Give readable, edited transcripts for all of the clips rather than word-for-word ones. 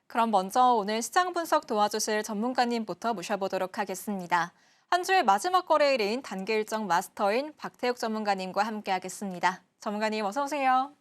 그럼 먼저 오늘 시장 분석 도와주실 전문가님부터 모셔보도록 하겠습니다. 한 주의 마지막 거래일인 단기 일정 마스터인 박태욱 전문가님과 함께하겠습니다. 전문가님 어서 오세요.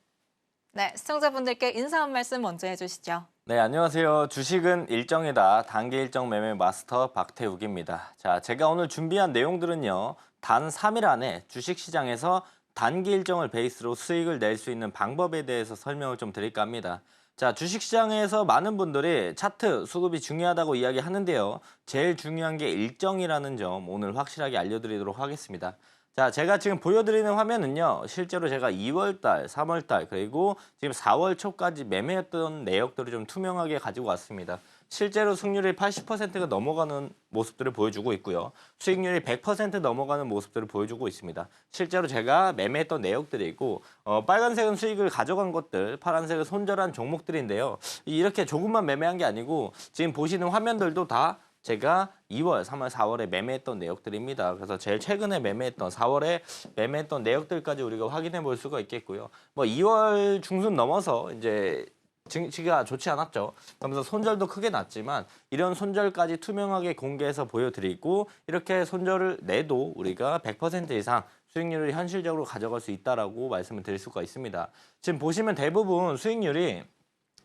네, 시청자분들께 인사 한 말씀 먼저 해주시죠. 네, 안녕하세요. 주식은 일정이다. 단기 일정 매매 마스터 박태욱입니다. 자, 제가 오늘 준비한 내용들은요. 단 3일 안에 주식시장에서 단기 일정을 베이스로 수익을 낼 수 있는 방법에 대해서 설명을 좀 드릴까 합니다. 자, 주식시장에서 많은 분들이 차트 수급이 중요하다고 이야기하는데요. 제일 중요한 게 일정이라는 점 오늘 확실하게 알려드리도록 하겠습니다. 자, 제가 지금 보여드리는 화면은요. 실제로 제가 2월달, 3월달, 그리고 지금 4월 초까지 매매했던 내역들을 좀 투명하게 가지고 왔습니다. 실제로 승률이 80%가 넘어가는 모습들을 보여주고 있고요. 수익률이 100% 넘어가는 모습들을 보여주고 있습니다. 실제로 제가 매매했던 내역들이 있고 빨간색은 수익을 가져간 것들, 파란색은 손절한 종목들인데요. 이렇게 조금만 매매한 게 아니고 지금 보시는 화면들도 다 제가 2월, 3월, 4월에 매매했던 내역들입니다. 그래서 제일 최근에 매매했던 4월에 매매했던 내역들까지 우리가 확인해 볼 수가 있겠고요. 뭐 2월 중순 넘어서 이제 증시가 좋지 않았죠. 그러면서 손절도 크게 났지만 이런 손절까지 투명하게 공개해서 보여드리고 이렇게 손절을 내도 우리가 100% 이상 수익률을 현실적으로 가져갈 수 있다라고 말씀을 드릴 수가 있습니다. 지금 보시면 대부분 수익률이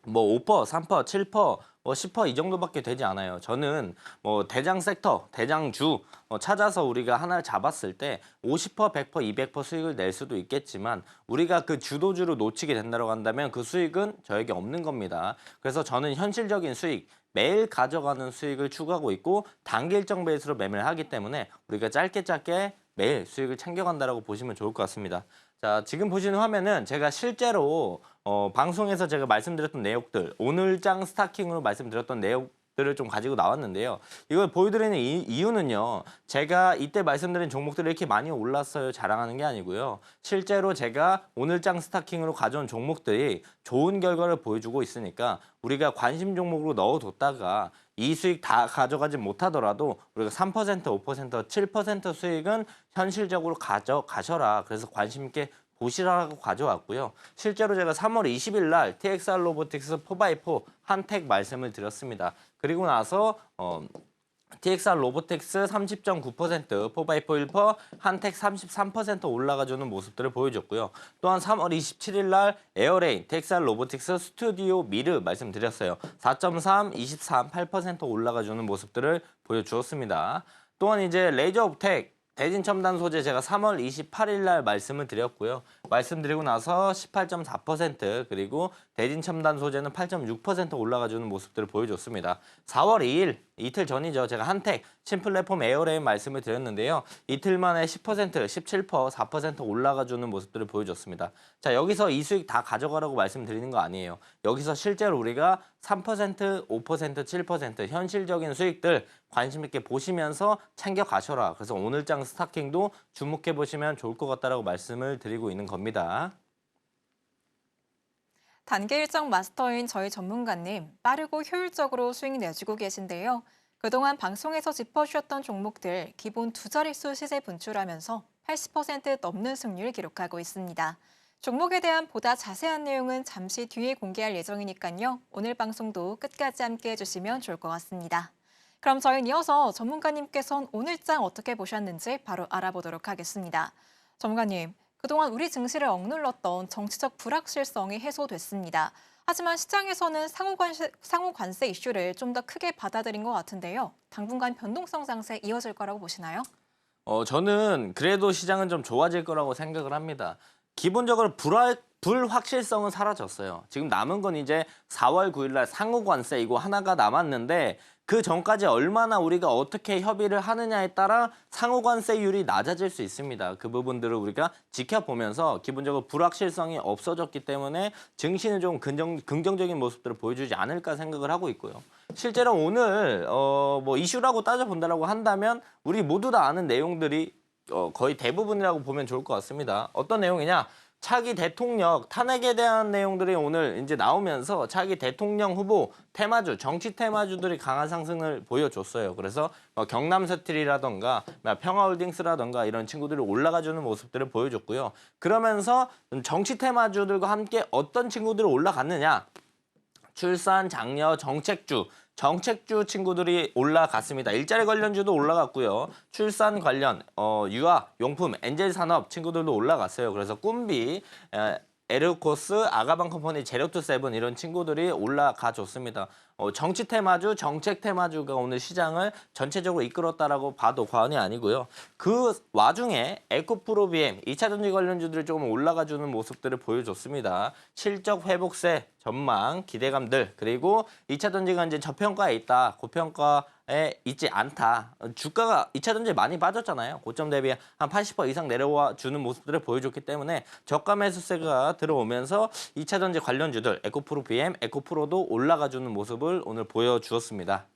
뭐 5%, 3%, 7%, 뭐 10%이 정도밖에 되지 않아요. 저는 뭐 대장 섹터, 대장주 찾아서 우리가 하나를 잡았을 때 50%, 100%, 200% 수익을 낼 수도 있겠지만 우리가 그 주도주로 놓치게 된다고 한다면 그 수익은 저에게 없는 겁니다. 그래서 저는 현실적인 수익, 매일 가져가는 수익을 추구하고 있고 단기 일정 베이스로 매매를 하기 때문에 우리가 짧게 매일 수익을 챙겨간다라고 보시면 좋을 것 같습니다. 자, 지금 보시는 화면은 제가 실제로 방송에서 제가 말씀드렸던 내용들, 오늘장 스타킹으로 말씀드렸던 내용들을 좀 가지고 나왔는데요. 이걸 보여드리는 이유는요. 제가 이때 말씀드린 종목들이 이렇게 많이 올랐어요. 자랑하는 게 아니고요. 실제로 제가 오늘장 스타킹으로 가져온 종목들이 좋은 결과를 보여주고 있으니까 우리가 관심 종목으로 넣어뒀다가 이 수익 다 가져가지 못하더라도 우리가 3%, 5%, 7% 수익은 현실적으로 가져가셔라. 그래서 관심 있게 보시라고 가져왔고요. 실제로 제가 3월 20일 날 TXR 로보틱스 4x4 한택 말씀을 드렸습니다. 그리고 나서 TXR 로보틱스 30.9%, 4x4 1%, 한택 33% 올라가주는 모습들을 보여줬고요. 또한 3월 27일 날 에어레인, TXR 로보틱스 스튜디오 미르 말씀드렸어요. 4.3, 23, 8% 올라가주는 모습들을 보여주었습니다. 또한 이제 레이저 옵텍, 대진 첨단 소재 제가 3월 28일 날 말씀을 드렸고요. 말씀드리고 나서 18.4% 그리고 대진 첨단 소재는 8.6% 올라가주는 모습들을 보여줬습니다. 4월 2일 이틀 전이죠. 제가 한택 신플랫폼 에어레인 말씀을 드렸는데요. 이틀 만에 10%, 17%, 4% 올라가주는 모습들을 보여줬습니다. 자, 여기서 이 수익 다 가져가라고 말씀드리는 거 아니에요. 여기서 실제로 우리가 3%, 5%, 7% 현실적인 수익들 관심 있게 보시면서 챙겨 가셔라. 그래서 오늘장 스타킹도 주목해 보시면 좋을 것 같다라고 말씀을 드리고 있는 겁니다. 단기 일정 마스터인 저희 전문가님, 빠르고 효율적으로 수익 내주고 계신데요. 그동안 방송에서 짚어주셨던 종목들 기본 두 자릿수 시세 분출하면서 80% 넘는 승률 기록하고 있습니다. 종목에 대한 보다 자세한 내용은 잠시 뒤에 공개할 예정이니까요. 오늘 방송도 끝까지 함께 해주시면 좋을 것 같습니다. 그럼 저희는 이어서 전문가님께서는 오늘장 어떻게 보셨는지 바로 알아보도록 하겠습니다. 전문가님, 그동안 우리 증시를 억눌렀던 정치적 불확실성이 해소됐습니다. 하지만 시장에서는 상호 관세 이슈를 좀 더 크게 받아들인 것 같은데요. 당분간 변동성 상세 이어질 거라고 보시나요? 저는 그래도 시장은 좀 좋아질 거라고 생각을 합니다. 기본적으로 불확실성은 사라졌어요. 지금 남은 건 이제 4월 9일 날 상호 관세 이거 하나가 남았는데 그 전까지 얼마나 우리가 어떻게 협의를 하느냐에 따라 상호 관세율이 낮아질 수 있습니다. 그 부분들을 우리가 지켜보면서 기본적으로 불확실성이 없어졌기 때문에 증시는 좀 긍정적인 모습들을 보여주지 않을까 생각을 하고 있고요. 실제로 오늘 뭐 이슈라고 따져본다라고 한다면 우리 모두 다 아는 내용들이 거의 대부분이라고 보면 좋을 것 같습니다. 어떤 내용이냐? 차기 대통령 탄핵에 대한 내용들이 오늘 이제 나오면서 차기 대통령 후보 테마주, 정치 테마주들이 강한 상승을 보여줬어요. 그래서 경남스틸이라던가 평화홀딩스라던가 이런 친구들이 올라가주는 모습들을 보여줬고요. 그러면서 정치 테마주들과 함께 어떤 친구들이 올라갔느냐? 출산, 장려, 정책주 친구들이 올라갔습니다. 일자리 관련주도 올라갔고요. 출산 관련, 유아, 용품, 엔젤 산업 친구들도 올라갔어요. 그래서 꿈비, 에르코스, 아가방 컴퍼니, 제로투세븐 이런 친구들이 올라가 줬습니다. 정치 테마주, 정책 테마주가 오늘 시장을 전체적으로 이끌었다라고 봐도 과언이 아니고요. 그 와중에 에코프로비엠, 2차 전지 관련주들이 조금 올라가주는 모습들을 보여줬습니다. 실적 회복세, 전망, 기대감들, 그리고 2차 전지가 이제 저평가에 있다, 고평가에 있지 않다. 주가가 2차 전지에 많이 빠졌잖아요. 고점 대비 한 80% 이상 내려와 주는 모습들을 보여줬기 때문에 저가 매수세가 들어오면서 2차 전지 관련주들, 에코프로비엠, 에코프로도 올라가주는 모습을 오늘 보여주었습니다.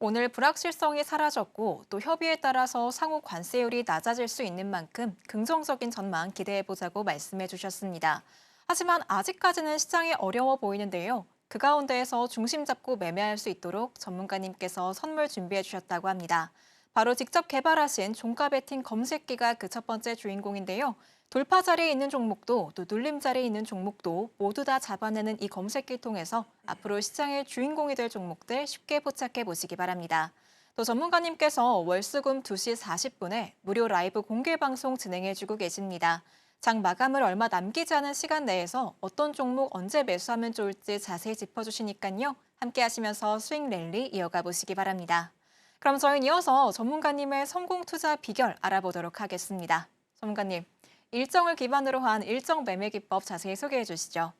오늘 불확실성이 사라졌고 또 협의에 따라서 상호 관세율이 낮아질 수 있는 만큼 긍정적인 전망 기대해보자고 말씀해 주셨습니다. 하지만 아직까지는 시장이 어려워 보이는데요. 그 가운데에서 중심 잡고 매매할 수 있도록 전문가님께서 선물 준비해 주셨다고 합니다. 바로 직접 개발하신 종가 베팅 검색기가 그 첫 번째 주인공인데요. 돌파 자리에 있는 종목도 또 눌림 자리에 있는 종목도 모두 다 잡아내는 이 검색기 통해서 앞으로 시장의 주인공이 될 종목들 쉽게 포착해 보시기 바랍니다. 또 전문가님께서 월수금 2시 40분에 무료 라이브 공개 방송 진행해주고 계십니다. 장 마감을 얼마 남기지 않은 시간 내에서 어떤 종목 언제 매수하면 좋을지 자세히 짚어주시니까요. 함께 하시면서 수익 랠리 이어가 보시기 바랍니다. 그럼 저희는 이어서 전문가님의 성공 투자 비결 알아보도록 하겠습니다. 전문가님, 일정을 기반으로 한 일정 매매 기법 자세히 소개해 주시죠.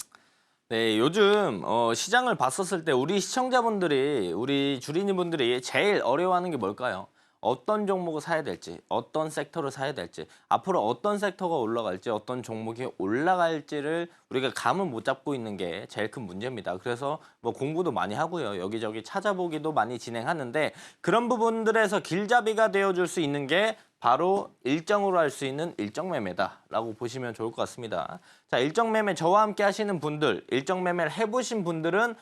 네, 요즘 시장을 봤었을 때 우리 시청자분들이, 우리 주린이분들이 제일 어려워하는 게 뭘까요? 어떤 종목을 사야 될지, 어떤 섹터를 사야 될지, 앞으로 어떤 섹터가 올라갈지, 어떤 종목이 올라갈지를 우리가 감을 못 잡고 있는 게 제일 큰 문제입니다. 그래서 뭐 공부도 많이 하고요. 여기저기 찾아보기도 많이 진행하는데 그런 부분들에서 길잡이가 되어줄 수 있는 게 바로 일정으로 할 수 있는 일정 매매다라고 보시면 좋을 것 같습니다. 자, 일정 매매 저와 함께 하시는 분들, 일정 매매를 해보신 분들은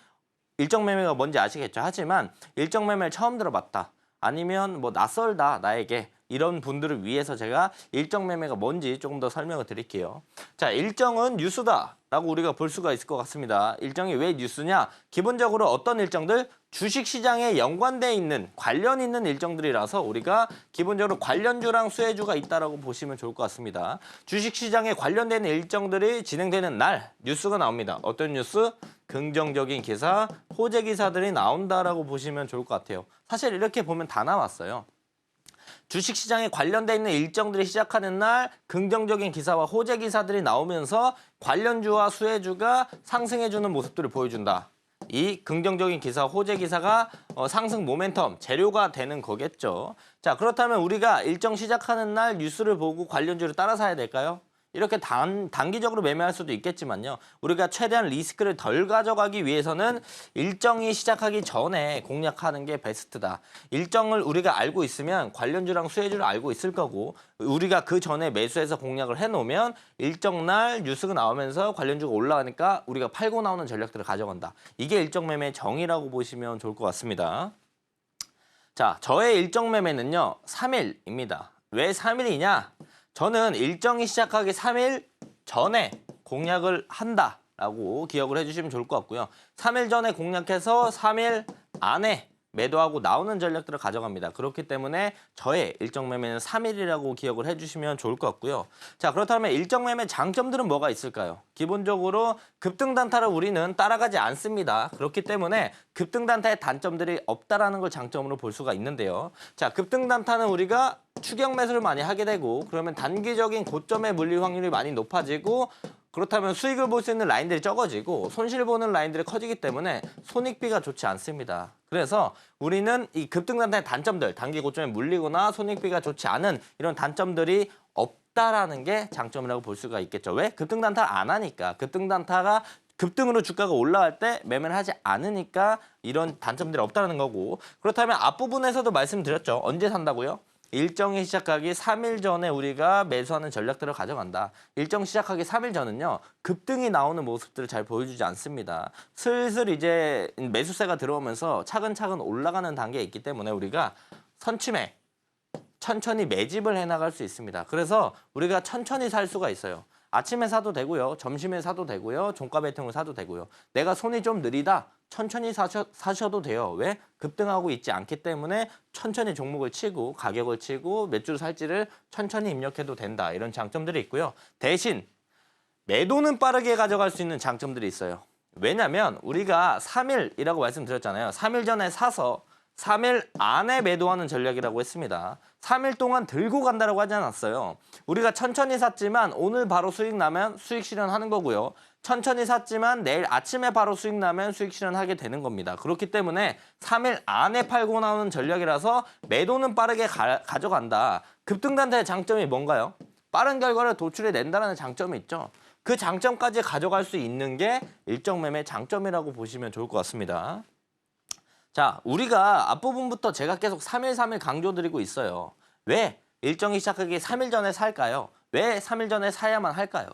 일정 매매가 뭔지 아시겠죠? 하지만 일정 매매를 처음 들어봤다. 아니면 뭐 낯설다 나에게 이런 분들을 위해서 제가 일정 매매가 뭔지 조금 더 설명을 드릴게요. 자, 일정은 뉴스다라고 우리가 볼 수가 있을 것 같습니다. 일정이 왜 뉴스냐? 기본적으로 어떤 일정들? 주식시장에 연관돼 있는 관련 있는 일정들이라서 우리가 기본적으로 관련주랑 수혜주가 있다라고 보시면 좋을 것 같습니다. 주식시장에 관련되는 일정들이 진행되는 날 뉴스가 나옵니다. 어떤 뉴스? 긍정적인 기사, 호재 기사들이 나온다라고 보시면 좋을 것 같아요. 사실 이렇게 보면 다 나왔어요. 주식시장에 관련돼 있는 일정들이 시작하는 날 긍정적인 기사와 호재 기사들이 나오면서 관련주와 수혜주가 상승해주는 모습들을 보여준다. 이 긍정적인 기사, 호재 기사가 상승 모멘텀, 재료가 되는 거겠죠. 자, 그렇다면 우리가 일정 시작하는 날 뉴스를 보고 관련주를 따라 사야 될까요? 이렇게 단기적으로 매매할 수도 있겠지만요. 우리가 최대한 리스크를 덜 가져가기 위해서는 일정이 시작하기 전에 공략하는 게 베스트다. 일정을 우리가 알고 있으면 관련주랑 수혜주를 알고 있을 거고 우리가 그 전에 매수해서 공략을 해놓으면 일정 날 뉴스가 나오면서 관련주가 올라가니까 우리가 팔고 나오는 전략들을 가져간다. 이게 일정 매매의 정의라고 보시면 좋을 것 같습니다. 자, 저의 일정 매매는요. 3일입니다. 왜 3일이냐? 저는 일정이 시작하기 3일 전에 공략을 한다라고 기억을 해주시면 좋을 것 같고요. 3일 전에 공략해서 3일 안에 매도하고 나오는 전략들을 가져갑니다. 그렇기 때문에 저의 일정 매매는 3일이라고 기억을 해주시면 좋을 것 같고요. 자, 그렇다면 일정 매매 장점들은 뭐가 있을까요? 기본적으로 급등 단타를 우리는 따라가지 않습니다. 그렇기 때문에 급등 단타의 단점들이 없다라는 걸 장점으로 볼 수가 있는데요. 자, 급등 단타는 우리가 추격 매수를 많이 하게 되고 그러면 단기적인 고점에 물릴 확률이 많이 높아지고 그렇다면 수익을 볼 수 있는 라인들이 적어지고 손실 보는 라인들이 커지기 때문에 손익비가 좋지 않습니다. 그래서 우리는 이 급등 단타의 단점들, 단기 고점에 물리거나 손익비가 좋지 않은 이런 단점들이 없다라는 게 장점이라고 볼 수가 있겠죠. 왜? 급등 단타를 안 하니까. 급등 단타가 급등으로 주가가 올라갈 때 매매를 하지 않으니까 이런 단점들이 없다는 거고 그렇다면 앞부분에서도 말씀드렸죠. 언제 산다고요? 일정이 시작하기 3일 전에 우리가 매수하는 전략들을 가져간다. 일정 시작하기 3일 전은요. 급등이 나오는 모습들을 잘 보여주지 않습니다. 슬슬 이제 매수세가 들어오면서 차근차근 올라가는 단계에 있기 때문에 우리가 선취매, 천천히 매집을 해나갈 수 있습니다. 그래서 우리가 천천히 살 수가 있어요. 아침에 사도 되고요. 점심에 사도 되고요. 종가 베팅으로 사도 되고요. 내가 손이 좀 느리다. 천천히 사셔도 돼요. 왜? 급등하고 있지 않기 때문에 천천히 종목을 치고 가격을 치고 몇 주 살지를 천천히 입력해도 된다. 이런 장점들이 있고요. 대신 매도는 빠르게 가져갈 수 있는 장점들이 있어요. 왜냐면 우리가 3일이라고 말씀드렸잖아요. 3일 전에 사서 3일 안에 매도하는 전략이라고 했습니다. 3일 동안 들고 간다라고 하지 않았어요. 우리가 천천히 샀지만 오늘 바로 수익 나면 수익 실현하는 거고요. 천천히 샀지만 내일 아침에 바로 수익 나면 수익 실현하게 되는 겁니다. 그렇기 때문에 3일 안에 팔고 나오는 전략이라서 매도는 빠르게 가져간다. 급등단타의 장점이 뭔가요? 빠른 결과를 도출해낸다는 장점이 있죠. 그 장점까지 가져갈 수 있는 게 일정 매매 장점이라고 보시면 좋을 것 같습니다. 자, 우리가 앞부분부터 제가 계속 3일 강조드리고 있어요. 왜 일정이 시작하기 3일 전에 살까요? 왜 3일 전에 사야만 할까요?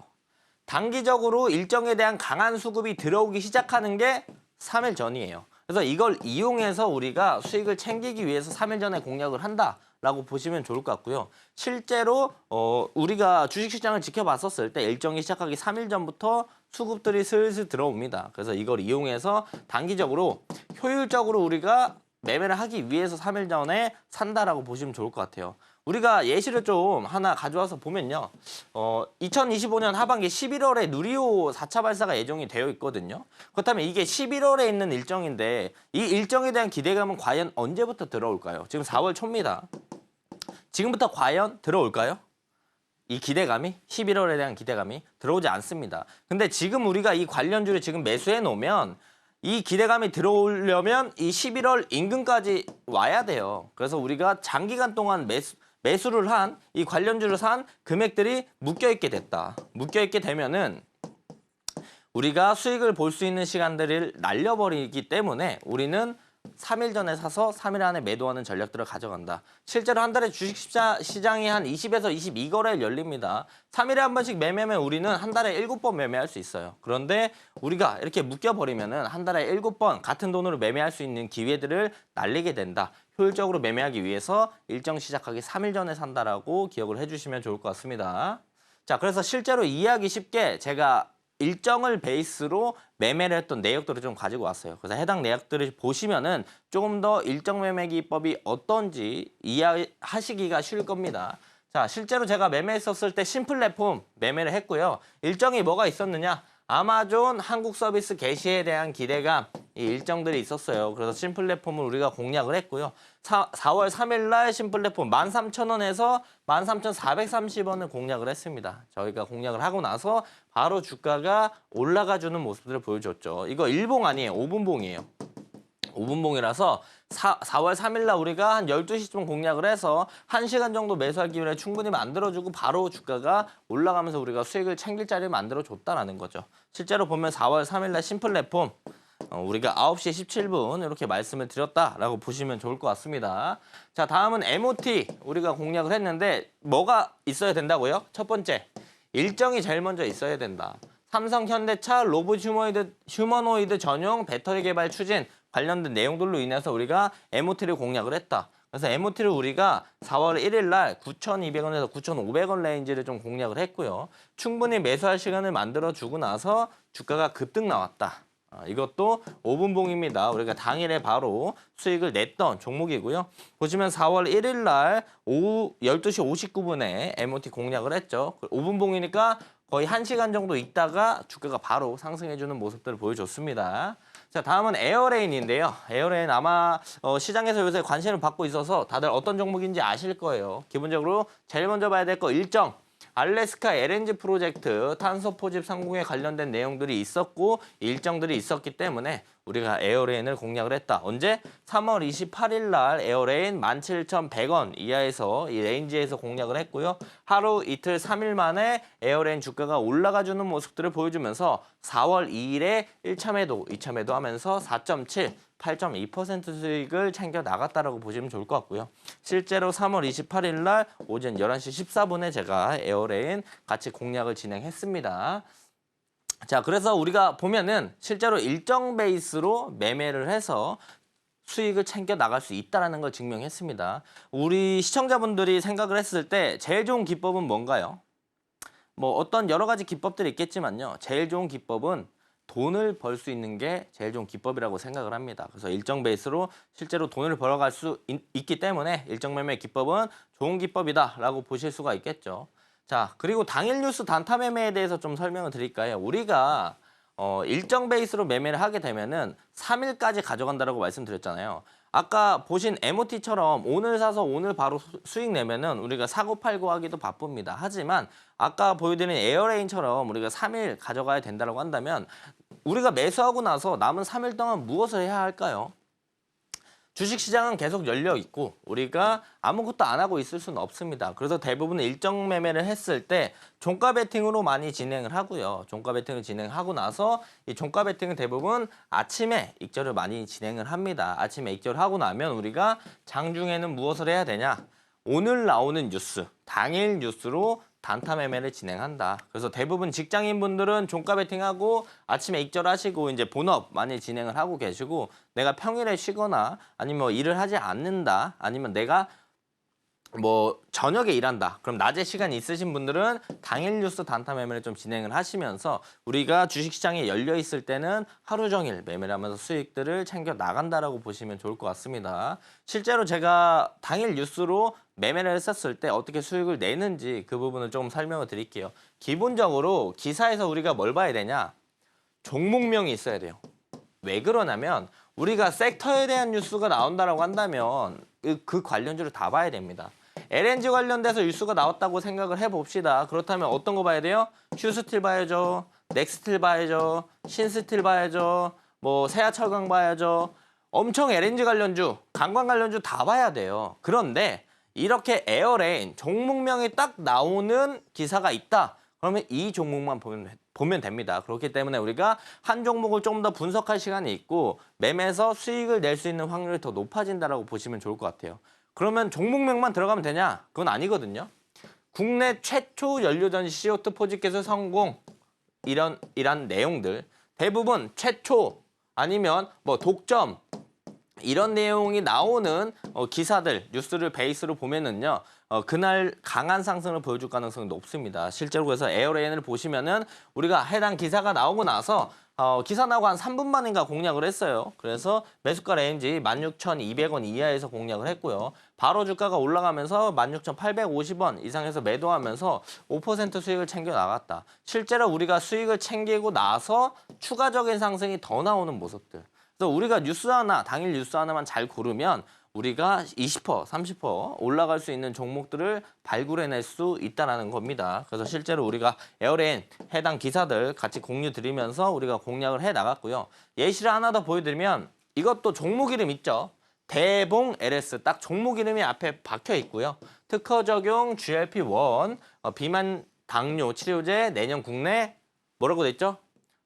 단기적으로 일정에 대한 강한 수급이 들어오기 시작하는 게 3일 전이에요. 그래서 이걸 이용해서 우리가 수익을 챙기기 위해서 3일 전에 공략을 한다라고 보시면 좋을 것 같고요. 실제로 우리가 주식시장을 지켜봤었을 때 일정이 시작하기 3일 전부터 수급들이 슬슬 들어옵니다. 그래서 이걸 이용해서 단기적으로 효율적으로 우리가 매매를 하기 위해서 3일 전에 산다라고 보시면 좋을 것 같아요. 우리가 예시를 좀 하나 가져와서 보면요. 2025년 하반기 11월에 누리호 4차 발사가 예정이 되어 있거든요. 그렇다면 이게 11월에 있는 일정인데 이 일정에 대한 기대감은 과연 언제부터 들어올까요? 지금 4월 초입니다. 지금부터 과연 들어올까요? 이 기대감이 11월에 대한 기대감이 들어오지 않습니다. 근데 지금 우리가 이 관련주를 지금 매수해 놓으면 이 기대감이 들어오려면 이 11월 인근까지 와야 돼요. 그래서 우리가 장기간 동안 매수를 한 이 관련주를 산 금액들이 묶여있게 됐다. 묶여있게 되면은 우리가 수익을 볼 수 있는 시간들을 날려버리기 때문에 우리는 3일 전에 사서 3일 안에 매도하는 전략들을 가져간다. 실제로 한 달에 주식시장이 한 20에서 22거래일 열립니다. 3일에 한 번씩 매매면 우리는 한 달에 7번 매매할 수 있어요. 그런데 우리가 이렇게 묶여버리면 한 달에 7번 같은 돈으로 매매할 수 있는 기회들을 날리게 된다. 효율적으로 매매하기 위해서 일정 시작하기 3일 전에 산다라고 기억을 해주시면 좋을 것 같습니다. 자, 그래서 실제로 이해하기 쉽게 제가 일정을 베이스로 매매를 했던 내역들을 좀 가지고 왔어요. 그래서 해당 내역들을 보시면은 조금 더 일정 매매 기법이 어떤지 이해하시기가 쉬울 겁니다. 자, 실제로 제가 매매했었을 때 심플랫폼 매매를 했고요. 일정이 뭐가 있었느냐? 아마존 한국 서비스 개시에 대한 기대감, 이 일정들이 있었어요. 그래서 심플랫폼을 우리가 공략을 했고요. 4월 3일 날 심플랫폼 13,000원에서 13,430원을 공략을 했습니다. 저희가 공략을 하고 나서 바로 주가가 올라가주는 모습들을 보여줬죠. 이거 일봉 아니에요. 5분봉이에요. 5분봉이라서 4월 3일 날 우리가 한 12시쯤 공략을 해서 1시간 정도 매수할 기회를 충분히 만들어주고 바로 주가가 올라가면서 우리가 수익을 챙길 자리를 만들어줬다라는 거죠. 실제로 보면 4월 3일 날 심플랫폼 우리가 9시 17분 이렇게 말씀을 드렸다라고 보시면 좋을 것 같습니다. 자, 다음은 MOT 우리가 공략을 했는데 뭐가 있어야 된다고요? 첫 번째, 일정이 제일 먼저 있어야 된다. 삼성, 현대차, 로봇 휴머노이드 전용 배터리 개발 추진 관련된 내용들로 인해서 우리가 MOT를 공략을 했다. 그래서 MOT를 우리가 4월 1일 날 9,200원에서 9,500원 레인지를 좀 공략을 했고요. 충분히 매수할 시간을 만들어주고 나서 주가가 급등 나왔다. 이것도 5분봉입니다. 우리가 당일에 바로 수익을 냈던 종목이고요. 보시면 4월 1일 날 오후 12시 59분에 MOT 공략을 했죠. 5분봉이니까 거의 1시간 정도 있다가 주가가 바로 상승해주는 모습들을 보여줬습니다. 자, 다음은 에어레인인데요. 에어레인 아마 시장에서 요새 관심을 받고 있어서 다들 어떤 종목인지 아실 거예요. 기본적으로 제일 먼저 봐야 될 거 일정. 알래스카 LNG 프로젝트 탄소 포집 성공에 관련된 내용들이 있었고 일정들이 있었기 때문에 우리가 에어레인을 공략을 했다. 언제? 3월 28일 날 에어레인 17,100원 이하에서 이 레인지에서 공략을 했고요. 하루 이틀 3일 만에 에어레인 주가가 올라가주는 모습들을 보여주면서 4월 2일에 1차 매도, 2차 매도 하면서 4.7, 8.2% 수익을 챙겨 나갔다라고 보시면 좋을 것 같고요. 실제로 3월 28일 날 오전 11시 14분에 제가 에어레인 같이 공략을 진행했습니다. 자, 그래서 우리가 보면은 실제로 일정 베이스로 매매를 해서 수익을 챙겨 나갈 수 있다는 걸 증명했습니다. 우리 시청자분들이 생각을 했을 때 제일 좋은 기법은 뭔가요? 뭐 어떤 여러 가지 기법들이 있겠지만요. 제일 좋은 기법은 돈을 벌 수 있는 게 제일 좋은 기법이라고 생각을 합니다. 그래서 일정 베이스로 실제로 돈을 벌어갈 수 있기 때문에 일정 매매 기법은 좋은 기법이다라고 보실 수가 있겠죠. 자, 그리고 당일 뉴스 단타 매매에 대해서 좀 설명을 드릴까요? 우리가 일정 베이스로 매매를 하게 되면은 3일까지 가져간다라고 말씀드렸잖아요. 아까 보신 MOT처럼 오늘 사서 오늘 바로 수익 내면은 우리가 사고 팔고 하기도 바쁩니다. 하지만 아까 보여드린 에어레인처럼 우리가 3일 가져가야 된다고 한다면 우리가 매수하고 나서 남은 3일 동안 무엇을 해야 할까요? 주식시장은 계속 열려 있고 우리가 아무것도 안 하고 있을 수는 없습니다. 그래서 대부분 일정 매매를 했을 때 종가 베팅으로 많이 진행을 하고요. 종가 베팅을 진행하고 나서 이 종가 베팅은 대부분 아침에 익절을 많이 진행을 합니다. 아침에 익절을 하고 나면 우리가 장중에는 무엇을 해야 되냐? 오늘 나오는 뉴스, 당일 뉴스로 단타 매매를 진행한다. 그래서 대부분 직장인분들은 종가 베팅하고 아침에 익절하시고 이제 본업 많이 진행을 하고 계시고 내가 평일에 쉬거나 아니면 뭐 일을 하지 않는다. 아니면 내가 뭐 저녁에 일한다. 그럼 낮에 시간이 있으신 분들은 당일 뉴스 단타 매매를 좀 진행을 하시면서 우리가 주식시장에 열려 있을 때는 하루 종일 매매를 하면서 수익들을 챙겨 나간다라고 보시면 좋을 것 같습니다. 실제로 제가 당일 뉴스로 매매를 했었을 때 어떻게 수익을 내는지 그 부분을 좀 설명을 드릴게요. 기본적으로 기사에서 우리가 뭘 봐야 되냐? 종목명이 있어야 돼요. 왜 그러냐면 우리가 섹터에 대한 뉴스가 나온다라고 한다면 그 관련주를 다 봐야 됩니다. LNG 관련돼서 뉴스가 나왔다고 생각을 해봅시다. 그렇다면 어떤 거 봐야 돼요? 휴스틸 봐야죠. 넥스틸 봐야죠. 신스틸 봐야죠. 뭐 세아철강 봐야죠. 엄청 LNG 관련주, 관광 관련주 다 봐야 돼요. 그런데 이렇게 에어레인 종목명이 딱 나오는 기사가 있다. 그러면 이 종목만 보면 됩니다. 그렇기 때문에 우리가 한 종목을 좀 더 분석할 시간이 있고 매매에서 수익을 낼 수 있는 확률이 더 높아진다라고 보시면 좋을 것 같아요. 그러면 종목명만 들어가면 되냐? 그건 아니거든요. 국내 최초 연료전지 CO2 포집기술 성공 이런 내용들 대부분 최초 아니면 뭐 독점 이런 내용이 나오는 기사들, 뉴스를 베이스로 보면은요, 그날 강한 상승을 보여줄 가능성이 높습니다. 실제로 그래서 에어레인을 보시면은 우리가 해당 기사가 나오고 나서 기사 나오고 한 3분 만인가 공략을 했어요. 그래서 매수가 레인지 16,200원 이하에서 공략을 했고요. 바로 주가가 올라가면서 16,850원 이상에서 매도하면서 5% 수익을 챙겨 나갔다. 실제로 우리가 수익을 챙기고 나서 추가적인 상승이 더 나오는 모습들. 그래서 우리가 뉴스 하나, 당일 뉴스 하나만 잘 고르면 우리가 20%, 30% 올라갈 수 있는 종목들을 발굴해낼 수 있다는 겁니다. 그래서 실제로 우리가 에어레인 해당 기사들 같이 공유 드리면서 우리가 공략을 해 나갔고요. 예시를 하나 더 보여드리면 이것도 종목 이름 있죠. 대봉 LS 딱 종목 이름이 앞에 박혀 있고요. 특허 적용 GLP-1 비만 당뇨 치료제 내년 국내 뭐라고 돼 있죠?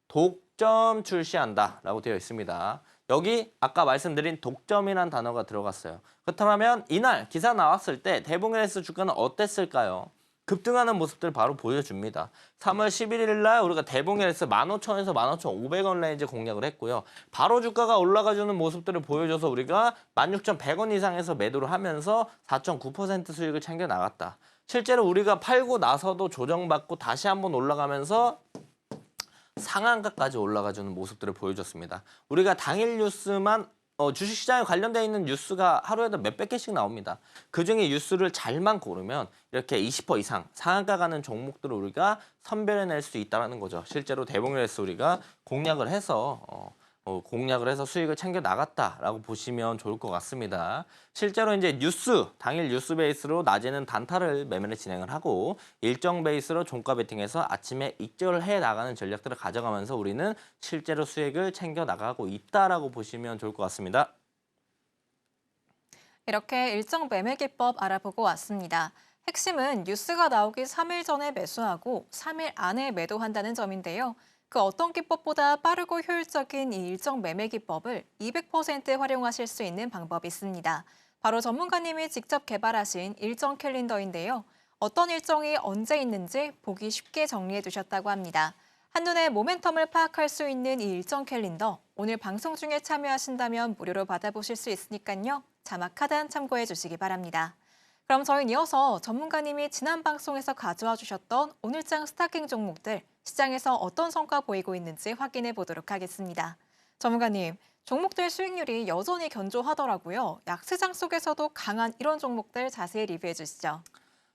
독점 출시한다라고 되어 있습니다. 여기 아까 말씀드린 독점이라는 단어가 들어갔어요. 그렇다면 이날 기사 나왔을 때 대봉 LS 주가는 어땠을까요? 급등하는 모습들 바로 보여줍니다. 3월 11일 날 우리가 대봉 LS 15,000원에서 15,500원 레인지 공략을 했고요. 바로 주가가 올라가주는 모습들을 보여줘서 우리가 16,100원 이상에서 매도를 하면서 4.9% 수익을 챙겨 나갔다. 실제로 우리가 팔고 나서도 조정받고 다시 한번 올라가면서 상한가까지 올라가주는 모습들을 보여줬습니다. 우리가 당일 뉴스만 주식시장에 관련되어 있는 뉴스가 하루에도 몇백 개씩 나옵니다. 그중에 뉴스를 잘만 고르면 이렇게 20% 이상 상한가 가는 종목들을 우리가 선별해낼 수 있다는 거죠. 실제로 대봉레스 우리가 공략을 해서 수익을 챙겨 나갔다라고 보시면 좋을 것 같습니다. 실제로 이제 당일 뉴스 베이스로 낮에는 단타를 매매를 진행을 하고 일정 베이스로 종가 베팅해서 아침에 익절을 해 나가는 전략들을 가져가면서 우리는 실제로 수익을 챙겨 나가고 있다라고 보시면 좋을 것 같습니다. 이렇게 일정 매매 기법 알아보고 왔습니다. 핵심은 뉴스가 나오기 3일 전에 매수하고 3일 안에 매도한다는 점인데요. 그 어떤 기법보다 빠르고 효율적인 이 일정 매매 기법을 200% 활용하실 수 있는 방법이 있습니다. 바로 전문가님이 직접 개발하신 일정 캘린더인데요. 어떤 일정이 언제 있는지 보기 쉽게 정리해 두셨다고 합니다. 한눈에 모멘텀을 파악할 수 있는 이 일정 캘린더, 오늘 방송 중에 참여하신다면 무료로 받아보실 수 있으니까요. 자막 하단 참고해 주시기 바랍니다. 그럼 저희는 이어서 전문가님이 지난 방송에서 가져와 주셨던 오늘장 스타킹 종목들 시장에서 어떤 성과 보이고 있는지 확인해 보도록 하겠습니다. 전문가님, 종목들 수익률이 여전히 견조하더라고요. 약세장 속에서도 강한 이런 종목들 자세히 리뷰해 주시죠.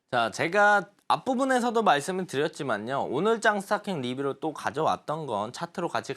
자, 제가 앞부분에서도 말씀을 드렸지만요. 오늘장 스타킹 리뷰로 또 가져왔던 건 차트로 같이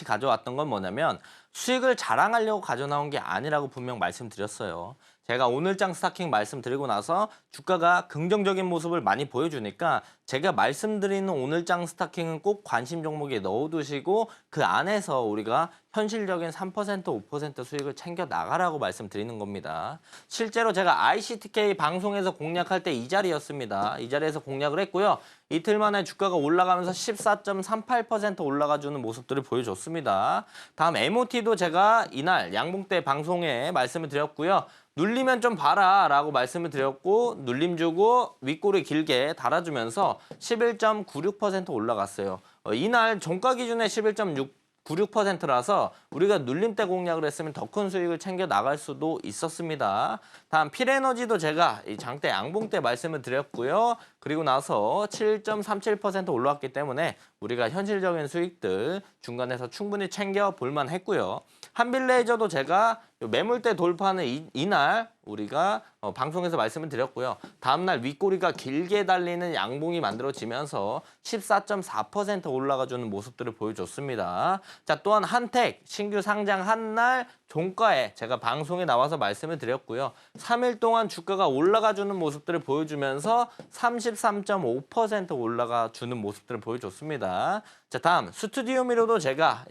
가져왔던 건 뭐냐면 수익을 자랑하려고 가져나온 게 아니라고 분명 말씀드렸어요. 제가 오늘장 스타킹 말씀드리고 나서 주가가 긍정적인 모습을 많이 보여주니까 제가 말씀드리는 오늘장 스타킹은 꼭 관심 종목에 넣어두시고 그 안에서 우리가 현실적인 3%, 5% 수익을 챙겨 나가라고 말씀드리는 겁니다. 실제로 제가 ICTK 방송에서 공략할 때 이 자리였습니다. 이 자리에서 공략을 했고요. 이틀 만에 주가가 올라가면서 14.38% 올라가주는 모습들을 보여줬습니다. 다음 MOT도 제가 이날 양봉 때 방송에 말씀을 드렸고요. 눌리면 좀 봐라 라고 말씀을 드렸고 눌림 주고 윗꼬리 길게 달아주면서 11.96% 올라갔어요. 이날 종가 기준에 11.96%라서 우리가 눌림대 공략을 했으면 더 큰 수익을 챙겨 나갈 수도 있었습니다. 다음 필에너지도 제가 이 장대 양봉 때 말씀을 드렸고요. 그리고 나서 7.37% 올라왔기 때문에 우리가 현실적인 수익들 중간에서 충분히 챙겨 볼만 했고요. 한빌레이저도 제가 매물대 돌파는 이날 우리가 방송에서 말씀을 드렸고요. 다음날 윗꼬리가 길게 달리는 양봉이 만들어지면서 14.4% 올라가주는 모습들을 보여줬습니다. 자, 또한 한택 신규 상장한 날 종가에 제가 방송에 나와서 말씀을 드렸고요. 3일 동안 주가가 올라가주는 모습들을 보여주면서 33.5% 올라가주는 모습들을 보여줬습니다. 자, 다음 스튜디오 미러도 제가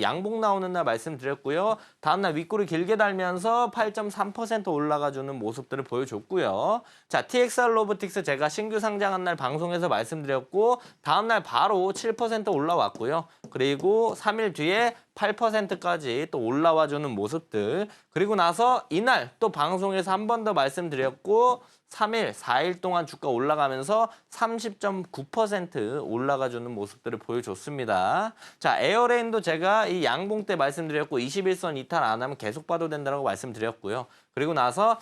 양봉 나오는 날 말씀드렸고요. 다음날 윗꼬리 길게 달면서 8.3% 올라가주는 모습들을 보여줬고요. 자, TXR 로보틱스 제가 신규 상장한 날 방송에서 말씀드렸고 다음날 바로 7% 올라왔고요. 그리고 3일 뒤에 8%까지 또 올라와주는 모습들. 그리고 나서 이날 또 방송에서 한 번 더 말씀드렸고 3일, 4일 동안 주가 올라가면서 30.9% 올라가주는 모습들을 보여줬습니다. 자, 에어레인도 제가 이 양봉 때 말씀드렸고 21선 이탈 안 하면 계속 봐도 된다고 말씀드렸고요. 그리고 나서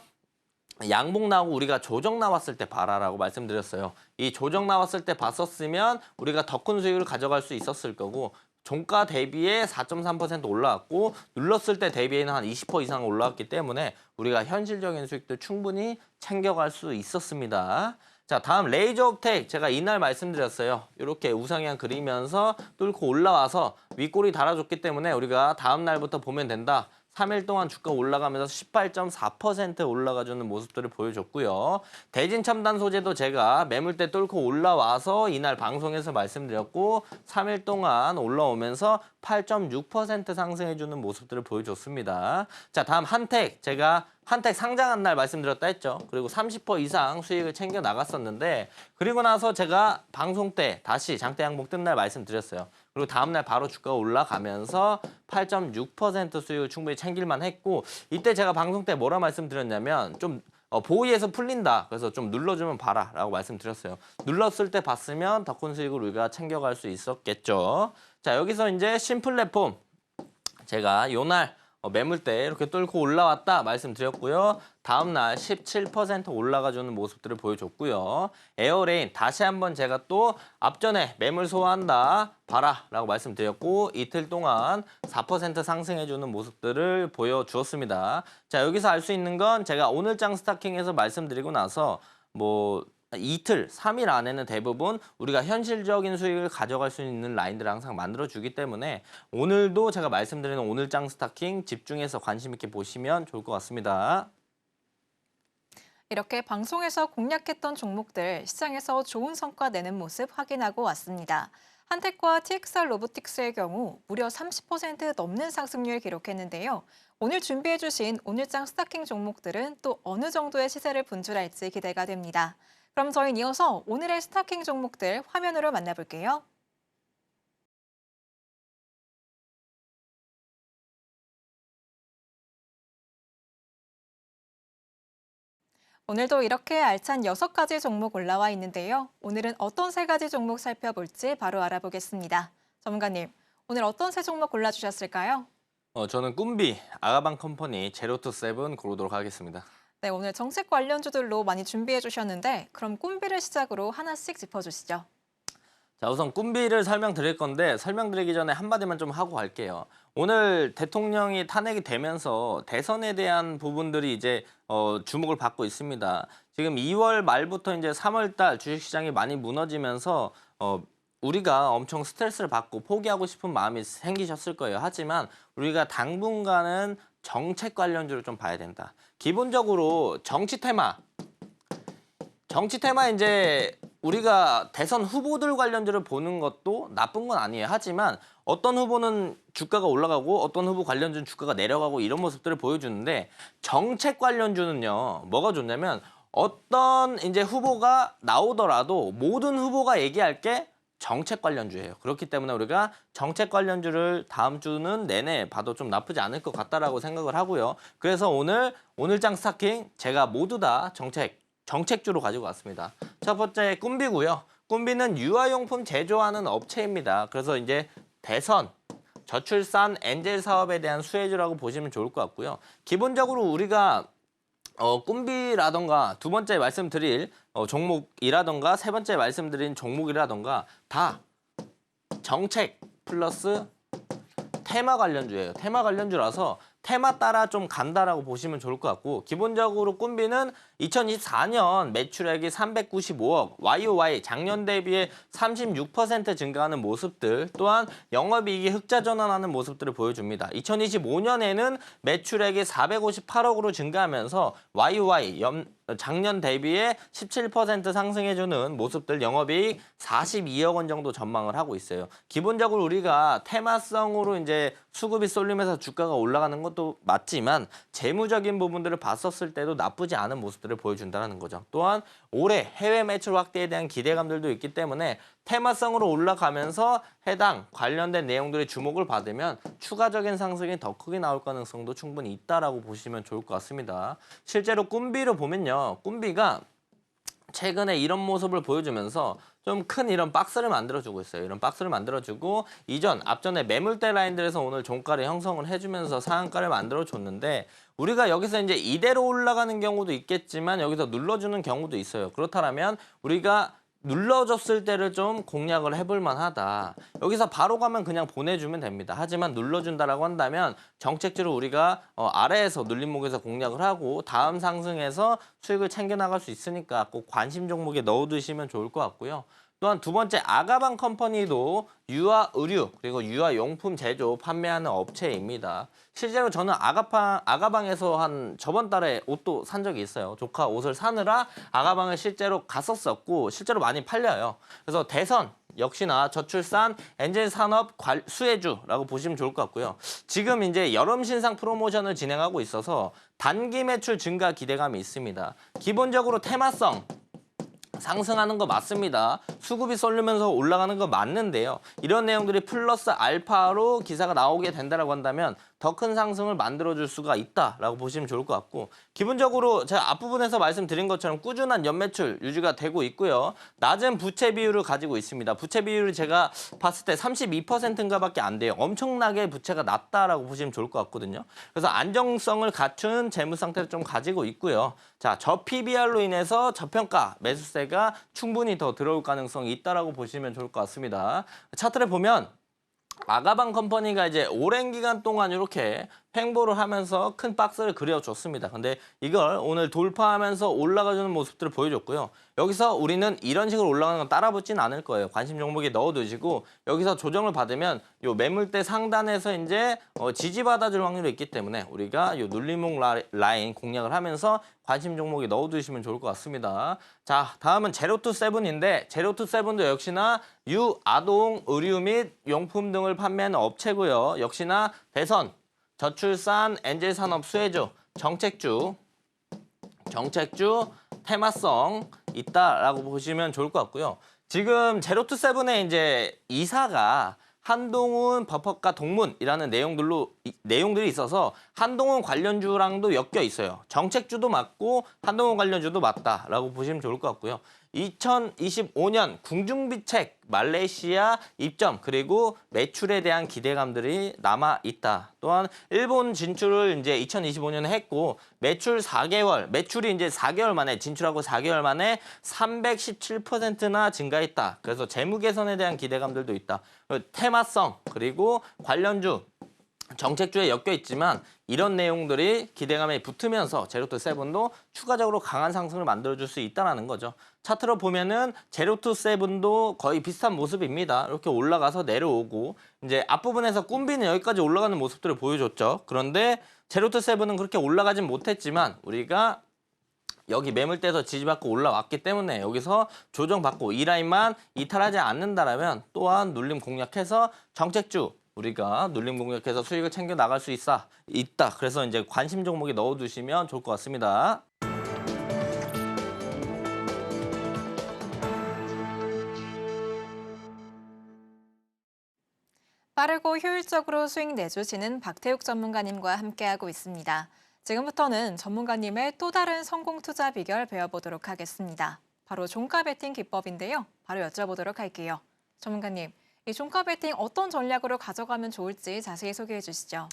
양봉 나오고 우리가 조정 나왔을 때 봐라라고 말씀드렸어요. 이 조정 나왔을 때 봤었으면 우리가 더 큰 수익을 가져갈 수 있었을 거고 종가 대비에 4.3% 올라왔고 눌렀을 때 대비에는 한 20% 이상 올라왔기 때문에 우리가 현실적인 수익도 충분히 챙겨갈 수 있었습니다. 자, 다음 레이저 업텍 제가 이날 말씀드렸어요. 이렇게 우상향 그리면서 뚫고 올라와서 윗꼬리 달아줬기 때문에 우리가 다음 날부터 보면 된다. 3일 동안 주가 올라가면서 18.4% 올라가주는 모습들을 보여줬고요. 대진첨단 소재도 제가 매물대 뚫고 올라와서 이날 방송에서 말씀드렸고 3일 동안 올라오면서 8.6% 상승해주는 모습들을 보여줬습니다. 자, 다음 한택 제가 한택 상장한 날 말씀드렸다 했죠. 그리고 30% 이상 수익을 챙겨 나갔었는데 그리고 나서 제가 방송 때 다시 장대 양봉 뜬 날 말씀드렸어요. 그리고 다음날 바로 주가가 올라가면서 8.6% 수익을 충분히 챙길만 했고 이때 제가 방송 때 뭐라 말씀드렸냐면 좀 보이에서 풀린다. 그래서 좀 눌러주면 봐라 라고 말씀드렸어요. 눌렀을 때 봤으면 더 큰 수익을 우리가 챙겨갈 수 있었겠죠. 자, 여기서 이제 신플랫폼 제가 요날 매물대 이렇게 뚫고 올라왔다 말씀드렸고요. 다음날 17% 올라가주는 모습들을 보여줬고요. 에어레인 다시 한번 제가 또 앞전에 매물 소화한다 봐라 라고 말씀드렸고 이틀 동안 4% 상승해주는 모습들을 보여주었습니다. 자, 여기서 알 수 있는 건 제가 오늘장 스타킹에서 말씀드리고 나서 이틀, 3일 안에는 대부분 우리가 현실적인 수익을 가져갈 수 있는 라인들을 항상 만들어주기 때문에 오늘도 제가 말씀드리는 오늘장 스타킹 집중해서 관심 있게 보시면 좋을 것 같습니다. 이렇게 방송에서 공략했던 종목들 시장에서 좋은 성과 내는 모습 확인하고 왔습니다. 한택과 TXR 로보틱스의 경우 무려 30% 넘는 상승률 기록했는데요. 오늘 준비해주신 오늘장 스타킹 종목들은 또 어느 정도의 시세를 분출할지 기대가 됩니다. 그럼 저희는 이어서 오늘의 스타킹 종목들 화면으로 만나볼게요. 오늘도 이렇게 알찬 6가지 종목 올라와 있는데요. 오늘은 어떤 3가지 종목 살펴볼지 바로 알아보겠습니다. 전문가님, 오늘 어떤 세 종목 골라주셨을까요? 저는 꿈비, 아가방 컴퍼니, 제로투세븐 고르도록 하겠습니다. 네, 오늘 정책 관련주들로 많이 준비해 주셨는데 그럼 꿈비를 시작으로 하나씩 짚어주시죠. 자, 우선 꿈비를 설명드릴 건데 설명드리기 전에 한마디만 좀 하고 갈게요. 오늘 대통령이 탄핵이 되면서 대선에 대한 부분들이 이제 주목을 받고 있습니다. 지금 2월 말부터 이제 3월 달 주식시장이 많이 무너지면서 우리가 엄청 스트레스를 받고 포기하고 싶은 마음이 생기셨을 거예요. 하지만 우리가 당분간은 정책 관련주를 좀 봐야 된다. 기본적으로 정치 테마 이제 우리가 대선 후보들 관련주를 보는 것도 나쁜 건 아니에요. 하지만 어떤 후보는 주가가 올라가고 어떤 후보 관련주는 주가가 내려가고 이런 모습들을 보여주는데 정책 관련주는요. 뭐가 좋냐면 어떤 이제 후보가 나오더라도 모든 후보가 얘기할 게 정책 관련주예요. 그렇기 때문에 우리가 정책 관련주를 다음 주는 내내 봐도 좀 나쁘지 않을 것 같다라고 생각을 하고요. 그래서 오늘장 스타킹 제가 모두 다 정책주로 가지고 왔습니다. 첫 번째 꿈비고요. 꿈비는 유아용품 제조하는 업체입니다. 그래서 이제 대선, 저출산, 엔젤 사업에 대한 수혜주라고 보시면 좋을 것 같고요. 기본적으로 우리가 꿈비라던가 두 번째 말씀드릴 종목이라던가 세 번째 말씀드린 종목이라던가 다 정책 플러스 테마 관련주예요. 테마 관련주라서 테마 따라 좀 간다라고 보시면 좋을 것 같고 기본적으로 꿈비는 2024년 매출액이 395억, YOY 작년 대비해 36% 증가하는 모습들 또한 영업이익이 흑자 전환하는 모습들을 보여줍니다. 2025년에는 매출액이 458억으로 증가하면서 YOY 작년 대비해 17% 상승해주는 모습들 영업이익 42억 원 정도 전망을 하고 있어요. 기본적으로 우리가 테마성으로 이제 수급이 쏠리면서 주가가 올라가는 것도 맞지만 재무적인 부분들을 봤었을 때도 나쁘지 않은 모습들을 보여준다는 거죠. 또한 올해 해외 매출 확대에 대한 기대감들도 있기 때문에 테마성으로 올라가면서 해당 관련된 내용들이 주목을 받으면 추가적인 상승이 더 크게 나올 가능성도 충분히 있다라고 보시면 좋을 것 같습니다. 실제로 꿈비로 보면요. 꿈비가 최근에 이런 모습을 보여주면서 좀 큰 이런 박스를 만들어주고 있어요. 이런 박스를 만들어주고 앞전에 매물대 라인들에서 오늘 종가를 형성을 해주면서 상한가를 만들어줬는데 우리가 여기서 이제 이대로 올라가는 경우도 있겠지만 여기서 눌러주는 경우도 있어요. 그렇다면 우리가 눌러줬을 때를 좀 공략을 해볼 만하다. 여기서 바로 가면 그냥 보내주면 됩니다. 하지만 눌러준다라고 한다면 정책주로 우리가 아래에서 눌림목에서 공략을 하고 다음 상승에서 수익을 챙겨나갈 수 있으니까 꼭 관심 종목에 넣어두시면 좋을 것 같고요. 또한 두 번째 아가방 컴퍼니도 유아 의류 그리고 유아 용품 제조 판매하는 업체입니다. 실제로 저는 아가방에서 한 저번 달에 옷도 산 적이 있어요. 조카 옷을 사느라 아가방을 실제로 갔었었고 실제로 많이 팔려요. 그래서 대선 역시나 저출산 엔젤 산업 수혜주라고 보시면 좋을 것 같고요. 지금 이제 여름 신상 프로모션을 진행하고 있어서 단기 매출 증가 기대감이 있습니다. 기본적으로 테마성 상승하는 거 맞습니다. 수급이 쏠리면서 올라가는 거 맞는데요. 이런 내용들이 플러스 알파로 기사가 나오게 된다라고 한다면 더 큰 상승을 만들어줄 수가 있다라고 보시면 좋을 것 같고 기본적으로 제가 앞부분에서 말씀드린 것처럼 꾸준한 연매출 유지가 되고 있고요. 낮은 부채 비율을 가지고 있습니다. 부채 비율이 제가 봤을 때 32%인가 밖에 안 돼요. 엄청나게 부채가 낮다라고 보시면 좋을 것 같거든요. 그래서 안정성을 갖춘 재무 상태를 좀 가지고 있고요. 자, 저 PBR로 인해서 저평가 매수세가 충분히 더 들어올 가능성이 있다라고 보시면 좋을 것 같습니다. 차트를 보면 아가방 컴퍼니가 이제 오랜 기간 동안 이렇게 횡보를 하면서 큰 박스를 그려줬습니다. 근데 이걸 오늘 돌파하면서 올라가주는 모습들을 보여줬고요. 여기서 우리는 이런 식으로 올라가는 건 따라붙진 않을 거예요. 관심 종목에 넣어두시고 여기서 조정을 받으면 요 매물대 상단에서 이제 지지받아줄 확률이 있기 때문에 우리가 요 눌림목 라인 공략을 하면서 관심 종목에 넣어두시면 좋을 것 같습니다. 자, 다음은 제로투세븐인데 제로투세븐도 역시나 유아동 의류 및 용품 등을 판매하는 업체고요. 역시나 대선 저출산, 엔젤 산업 수혜주, 정책주, 테마성 있다라고 보시면 좋을 것 같고요. 지금 제로투세븐의 이제 이사가 한동훈, 버퍼카, 동문이라는 내용들이 있어서 한동훈 관련주랑도 엮여 있어요. 정책주도 맞고 한동훈 관련주도 맞다라고 보시면 좋을 것 같고요. 2025년 궁중비책 말레이시아 입점 그리고 매출에 대한 기대감들이 남아 있다. 또한 일본 진출을 이제 2025년에 했고 매출이 이제 4개월 만에 진출하고 4개월 만에 317%나 증가했다. 그래서 재무 개선에 대한 기대감들도 있다. 테마성 그리고 관련주 정책주에 엮여 있지만 이런 내용들이 기대감에 붙으면서 제로투세븐도 추가적으로 강한 상승을 만들어줄 수 있다는 거죠. 차트로 보면은 제로투세븐도 거의 비슷한 모습입니다. 이렇게 올라가서 내려오고 이제 앞부분에서 꿈비는 여기까지 올라가는 모습들을 보여줬죠. 그런데 제로투세븐은 그렇게 올라가진 못했지만 우리가 여기 매물대에서 지지받고 올라왔기 때문에 여기서 조정받고 이 라인만 이탈하지 않는다라면 또한 눌림 공략해서 정책주 우리가 눌림 공략해서 수익을 챙겨 나갈 수 있다. 그래서 이제 관심 종목에 넣어두시면 좋을 것 같습니다. 빠르고 효율적으로 수익 내주시는 박태욱 전문가님과 함께하고 있습니다. 지금부터는 전문가님의 또 다른 성공 투자 비결 배워보도록 하겠습니다. 바로 종가 베팅 기법인데요. 바로 여쭤보도록 할게요. 전문가님, 이 종가 베팅 어떤 전략으로 가져가면 좋을지 자세히 소개해 주시죠.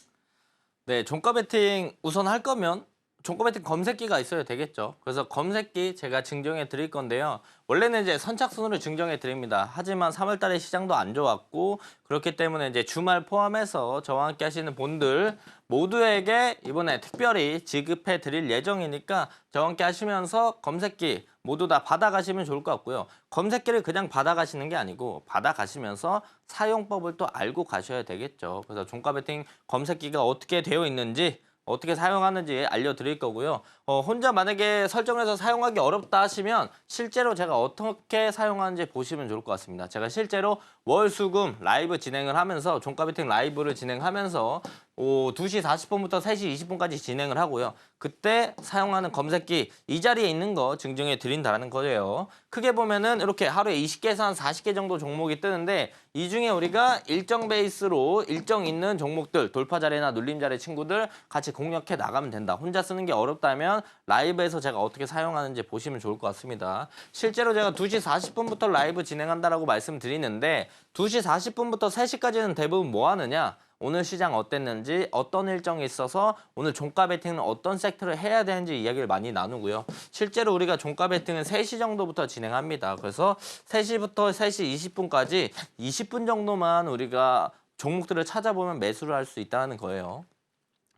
네, 종가 베팅 우선 할 거면 종가 베팅 검색기가 있어야 되겠죠. 그래서 검색기 제가 증정해 드릴 건데요. 원래는 이제 선착순으로 증정해 드립니다. 하지만 3월 달에 시장도 안 좋았고 그렇기 때문에 이제 주말 포함해서 저와 함께 하시는 분들 모두에게 이번에 특별히 지급해 드릴 예정이니까 저와 함께 하시면서 검색기 모두 다 받아가시면 좋을 것 같고요. 검색기를 그냥 받아가시는 게 아니고 받아가시면서 사용법을 또 알고 가셔야 되겠죠. 그래서 종가 베팅 검색기가 어떻게 되어 있는지 어떻게 사용하는지 알려드릴 거고요. 혼자 만약에 설정해서 사용하기 어렵다 하시면 실제로 제가 어떻게 사용하는지 보시면 좋을 것 같습니다. 제가 실제로 월수금 라이브 진행을 하면서 종가 베팅 라이브를 진행하면서 2시 40분부터 3시 20분까지 진행을 하고요. 그때 사용하는 검색기 이 자리에 있는 거 증정해 드린다는 거예요. 크게 보면은 이렇게 하루에 20개에서 한 40개 정도 종목이 뜨는데 이 중에 우리가 일정 베이스로 일정 있는 종목들 돌파 자리나 눌림 자리 친구들 같이 공략해 나가면 된다. 혼자 쓰는 게 어렵다면 라이브에서 제가 어떻게 사용하는지 보시면 좋을 것 같습니다. 실제로 제가 2시 40분부터 라이브 진행한다라고 말씀드리는데 2시 40분부터 3시까지는 대부분 뭐 하느냐? 오늘 시장 어땠는지 어떤 일정이 있어서 오늘 종가 베팅은 어떤 섹터를 해야 되는지 이야기를 많이 나누고요. 실제로 우리가 종가 베팅은 3시 정도부터 진행합니다. 그래서 3시부터 3시 20분까지 20분 정도만 우리가 종목들을 찾아보면 매수를 할 수 있다는 거예요.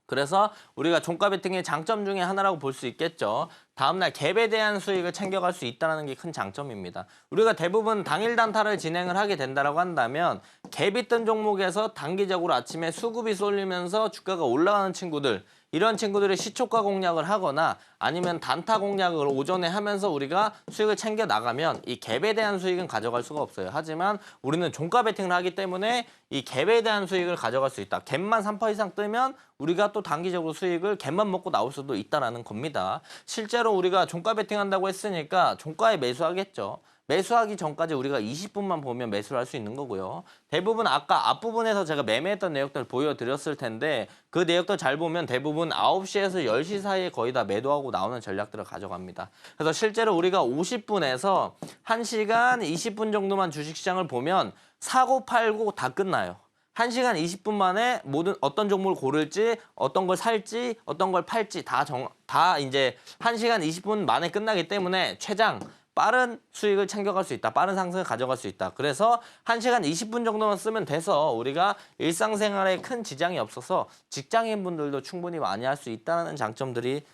그래서 우리가 종가 베팅의 장점 중에 하나라고 볼 수 있겠죠. 다음날 갭에 대한 수익을 챙겨갈 수 있다는 게 큰 장점입니다. 우리가 대부분 당일 단타를 진행을 하게 된다고 한다면 갭이 뜬 종목에서 단기적으로 아침에 수급이 쏠리면서 주가가 올라가는 친구들 이런 친구들이 시초가 공략을 하거나 아니면 단타 공략을 오전에 하면서 우리가 수익을 챙겨 나가면 이 갭에 대한 수익은 가져갈 수가 없어요. 하지만 우리는 종가 베팅을 하기 때문에 이 갭에 대한 수익을 가져갈 수 있다. 갭만 3% 이상 뜨면 우리가 또 단기적으로 수익을 갭만 먹고 나올 수도 있다는 겁니다. 실제로 우리가 종가 베팅 한다고 했으니까 종가에 매수하겠죠. 매수하기 전까지 우리가 20분만 보면 매수를 할 수 있는 거고요. 대부분 아까 앞부분에서 제가 매매했던 내역들 보여드렸을 텐데 그 내역들 잘 보면 대부분 9시에서 10시 사이에 거의 다 매도하고 나오는 전략들을 가져갑니다. 그래서 실제로 우리가 50분에서 1시간 20분 정도만 주식시장을 보면 사고 팔고 다 끝나요. 1시간 20분 만에 어떤 종목을 고를지, 어떤 걸 살지, 어떤 걸 팔지 다 이제 1시간 20분 만에 끝나기 때문에 최장 빠른 수익을 챙겨갈 수 있다. 빠른 상승을 가져갈 수 있다. 그래서 1시간 20분 정도만 쓰면 돼서 우리가 일상생활에 큰 지장이 없어서 직장인분들도 충분히 많이 할 수 있다는 장점들이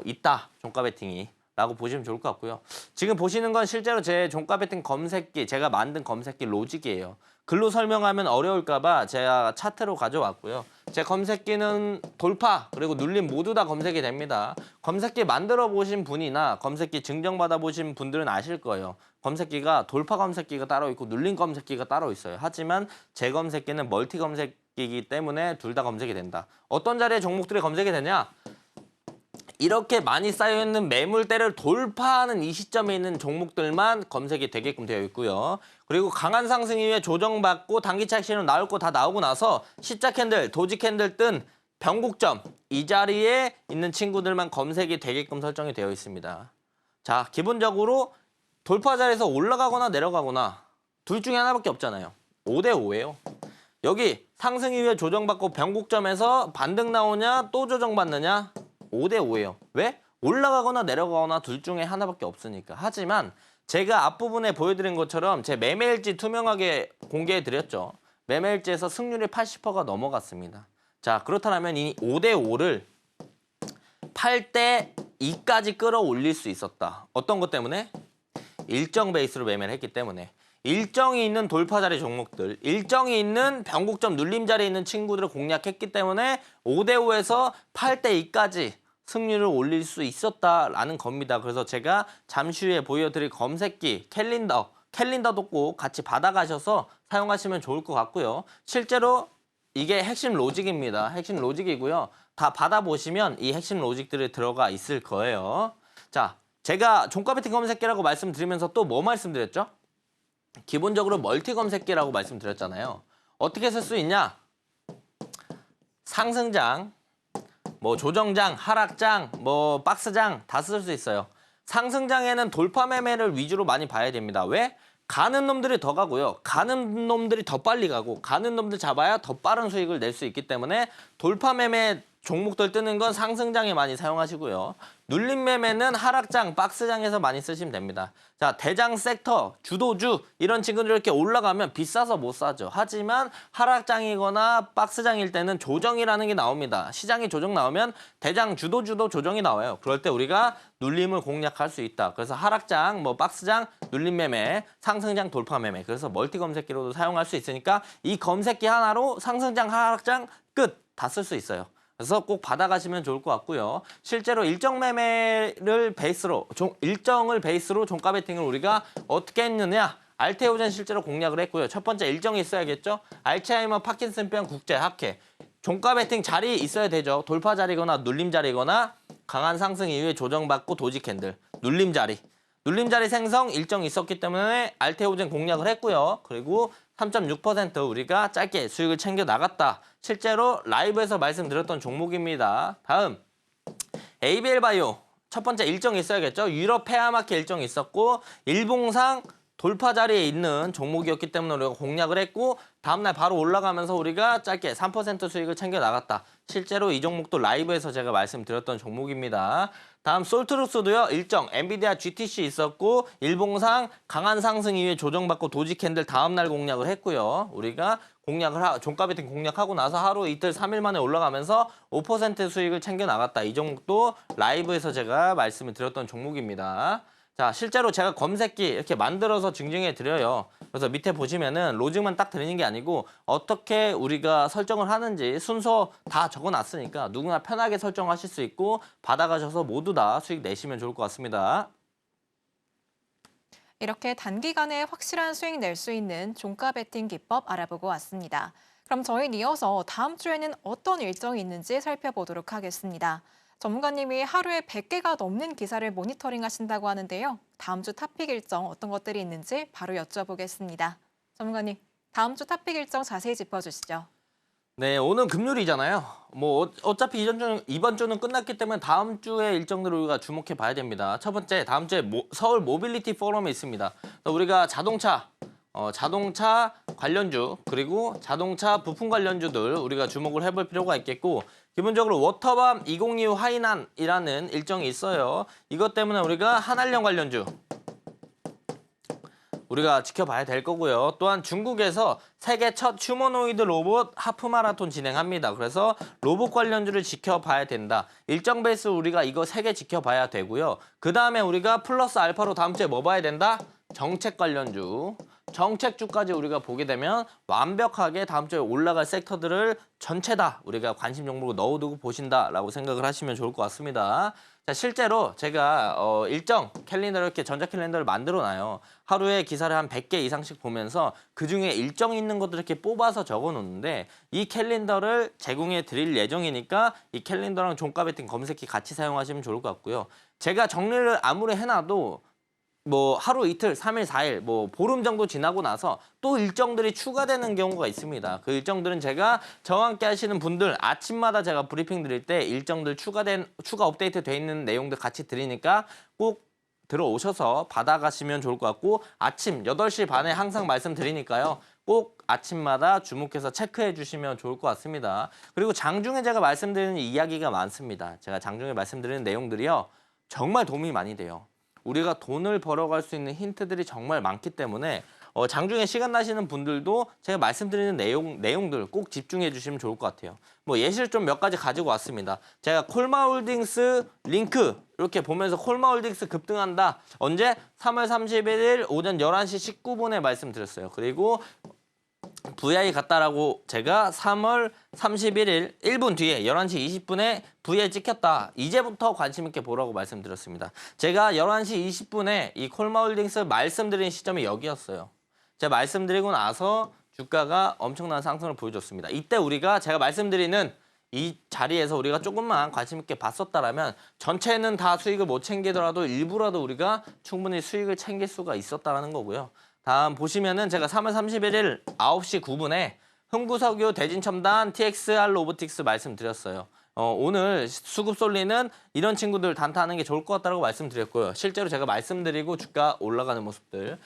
있다. 종가 베팅이. 라고 보시면 좋을 것 같고요. 지금 보시는 건 실제로 제 종가 베팅 검색기, 제가 만든 검색기 로직이에요. 글로 설명하면 어려울까 봐 제가 차트로 가져왔고요. 제 검색기는 돌파 그리고 눌림 모두 다 검색이 됩니다. 검색기 만들어 보신 분이나 검색기 증정받아 보신 분들은 아실 거예요. 검색기가 돌파 검색기가 따로 있고 눌림 검색기가 따로 있어요. 하지만 제 검색기는 멀티 검색기이기 때문에 둘 다 검색이 된다. 어떤 자리에 종목들이 검색이 되냐? 이렇게 많이 쌓여있는 매물대를 돌파하는 이 시점에 있는 종목들만 검색이 되게끔 되어 있고요. 그리고 강한 상승 이후에 조정받고 단기차익 신호 나올 거 다 나오고 나서 시자 캔들, 도지 캔들 뜬 변곡점 이 자리에 있는 친구들만 검색이 되게끔 설정이 되어 있습니다. 자, 기본적으로 돌파 자리에서 올라가거나 내려가거나 둘 중에 하나밖에 없잖아요. 5대 5예요. 여기 상승 이후에 조정받고 변곡점에서 반등 나오냐 또 조정받느냐 5대 5예요. 왜? 올라가거나 내려가거나 둘 중에 하나밖에 없으니까. 하지만 제가 앞부분에 보여드린 것처럼 제 매매일지 투명하게 공개해드렸죠. 매매일지에서 승률이 80%가 넘어갔습니다. 자, 그렇다면 이 5대 5를 8대 2까지 끌어올릴 수 있었다. 어떤 것 때문에? 일정 베이스로 매매를 했기 때문에. 일정이 있는 돌파 자리 종목들, 일정이 있는 변곡점 눌림 자리에 있는 친구들을 공략했기 때문에 5대 5에서 8대 2까지 승률을 올릴 수 있었다라는 겁니다. 그래서 제가 잠시 후에 보여드릴 검색기, 캘린더도 꼭 같이 받아가셔서 사용하시면 좋을 것 같고요. 실제로 이게 핵심 로직입니다. 핵심 로직이고요. 다 받아보시면 이 핵심 로직들이 들어가 있을 거예요. 자, 제가 종가 베팅 검색기라고 말씀드리면서 또 뭐 말씀드렸죠? 기본적으로 멀티 검색기라고 말씀드렸잖아요. 어떻게 쓸 수 있냐? 상승장, 뭐 조정장, 하락장, 뭐 박스장 다 쓸 수 있어요. 상승장에는 돌파 매매를 위주로 많이 봐야 됩니다. 왜? 가는 놈들이 더 가고요. 가는 놈들이 더 빨리 가고 가는 놈들 잡아야 더 빠른 수익을 낼 수 있기 때문에 돌파 매매 종목들 뜨는 건 상승장에 많이 사용하시고요. 눌림 매매는 하락장, 박스장에서 많이 쓰시면 됩니다. 자, 대장 섹터, 주도주 이런 친구들 이렇게 올라가면 비싸서 못 사죠. 하지만 하락장이거나 박스장일 때는 조정이라는 게 나옵니다. 시장이 조정 나오면 대장, 주도주도 조정이 나와요. 그럴 때 우리가 눌림을 공략할 수 있다. 그래서 하락장, 뭐 박스장, 눌림 매매, 상승장, 돌파 매매. 그래서 멀티 검색기로도 사용할 수 있으니까 이 검색기 하나로 상승장, 하락장 끝 다 쓸 수 있어요. 그래서 꼭 받아가시면 좋을 것 같고요. 실제로 일정을 베이스로 종가 베팅을 우리가 어떻게 했느냐? 알테오젠 실제로 공략을 했고요. 첫 번째 일정이 있어야겠죠? 알츠하이머, 파킨슨병, 국제, 학회. 종가 베팅 자리 있어야 되죠. 돌파 자리거나 눌림 자리거나 강한 상승 이후에 조정받고 도지 캔들. 눌림 자리. 눌림 자리 생성 일정이 있었기 때문에 알테오젠 공략을 했고요. 그리고 3.6% 우리가 짧게 수익을 챙겨 나갔다. 실제로 라이브에서 말씀드렸던 종목입니다. 다음 ABL 바이오 첫 번째 일정이 있어야겠죠. 유럽 페아마켓 일정이 있었고 일봉상 돌파 자리에 있는 종목이었기 때문에 우리가 공략을 했고 다음날 바로 올라가면서 우리가 짧게 3% 수익을 챙겨 나갔다. 실제로 이 종목도 라이브에서 제가 말씀드렸던 종목입니다. 다음 솔트루스도요. 일정 엔비디아 GTC 있었고 일봉상 강한 상승 이후에 조정받고 도지 캔들 다음날 공략을 했고요. 우리가 종가 베팅 공략하고 나서 하루 이틀 3일 만에 올라가면서 5% 수익을 챙겨 나갔다. 이 종목도 라이브에서 제가 말씀을 드렸던 종목입니다. 자, 실제로 제가 검색기 이렇게 만들어서 증정해 드려요. 그래서 밑에 보시면은 로직만 딱 드리는 게 아니고 어떻게 우리가 설정을 하는지 순서 다 적어 놨으니까 누구나 편하게 설정하실 수 있고 받아가셔서 모두 다 수익 내시면 좋을 것 같습니다. 이렇게 단기간에 확실한 수익 낼 수 있는 종가 베팅 기법 알아보고 왔습니다. 그럼 저희는 이어서 다음 주에는 어떤 일정이 있는지 살펴보도록 하겠습니다. 전문가님이 하루에 100개가 넘는 기사를 모니터링 하신다고 하는데요. 다음 주 탑픽 일정 어떤 것들이 있는지 바로 여쭤보겠습니다. 전문가님, 다음 주 탑픽 일정 자세히 짚어주시죠. 네, 오늘 금요일이잖아요. 뭐 어차피 이번 주는 끝났기 때문에 다음 주의 일정들을 우리가 주목해 봐야 됩니다. 첫 번째, 다음 주에 서울 모빌리티 포럼이 있습니다. 우리가 자동차 관련주 그리고 자동차 부품 관련주들 우리가 주목을 해볼 필요가 있겠고 기본적으로 워터밤 2025 하이난이라는 일정이 있어요. 이것 때문에 우리가 한한령 관련주 우리가 지켜봐야 될 거고요. 또한 중국에서 세계 첫 휴머노이드 로봇 하프 마라톤 진행합니다. 그래서 로봇 관련주를 지켜봐야 된다. 일정 베이스 우리가 이거 3개 지켜봐야 되고요. 그 다음에 우리가 플러스 알파로 다음 주에 뭐 봐야 된다? 정책 관련주. 정책주까지 우리가 보게 되면 완벽하게 다음 주에 올라갈 섹터들을 전체 다 우리가 관심 종목으로 넣어두고 보신다라고 생각을 하시면 좋을 것 같습니다. 자, 실제로 제가 일정 캘린더를 이렇게 전자 캘린더를 만들어 놔요. 하루에 기사를 한 100개 이상씩 보면서 그중에 일정 있는 것들 이렇게 뽑아서 적어 놓는데 이 캘린더를 제공해 드릴 예정이니까 이 캘린더랑 종가 베팅 검색기 같이 사용하시면 좋을 것 같고요. 제가 정리를 아무리 해놔도 뭐 하루 이틀, 3일, 4일, 뭐 보름 정도 지나고 나서 또 일정들이 추가되는 경우가 있습니다. 그 일정들은 제가 저와 함께 하시는 분들 아침마다 제가 브리핑 드릴 때 일정들 추가 업데이트 돼 있는 내용들 같이 드리니까 꼭 들어오셔서 받아가시면 좋을 것 같고 아침 8시 반에 항상 말씀드리니까요. 꼭 아침마다 주목해서 체크해 주시면 좋을 것 같습니다. 그리고 장중에 제가 말씀드리는 이야기가 많습니다. 제가 장중에 말씀드리는 내용들이요. 정말 도움이 많이 돼요. 우리가 돈을 벌어갈 수 있는 힌트들이 정말 많기 때문에 장중에 시간 나시는 분들도 제가 말씀드리는 내용들 꼭 집중해 주시면 좋을 것 같아요. 뭐 예시를 좀 몇 가지 가지고 왔습니다. 제가 콜마홀딩스 링크 이렇게 보면서 콜마홀딩스 급등한다. 언제? 3월 31일 오전 11시 19분에 말씀드렸어요. 그리고 VI 같다라고 제가 3월 31일 1분 뒤에 11시 20분에 VI 찍혔다. 이제부터 관심 있게 보라고 말씀드렸습니다. 제가 11시 20분에 이 콜마홀딩스 말씀드린 시점이 여기였어요. 제가 말씀드리고 나서 주가가 엄청난 상승을 보여줬습니다. 이때 제가 말씀드리는 이 자리에서 우리가 조금만 관심 있게 봤었다라면 전체는 다 수익을 못 챙기더라도 일부라도 우리가 충분히 수익을 챙길 수가 있었다라는 거고요. 다음 보시면은 제가 3월 31일 9시 9분에 흥부석유 대진첨단 TXR 로보틱스 말씀드렸어요. 오늘 수급 쏠리는 이런 친구들 단타하는 게 좋을 것 같다고 말씀드렸고요. 실제로 제가 말씀드리고 주가 올라가는 모습들,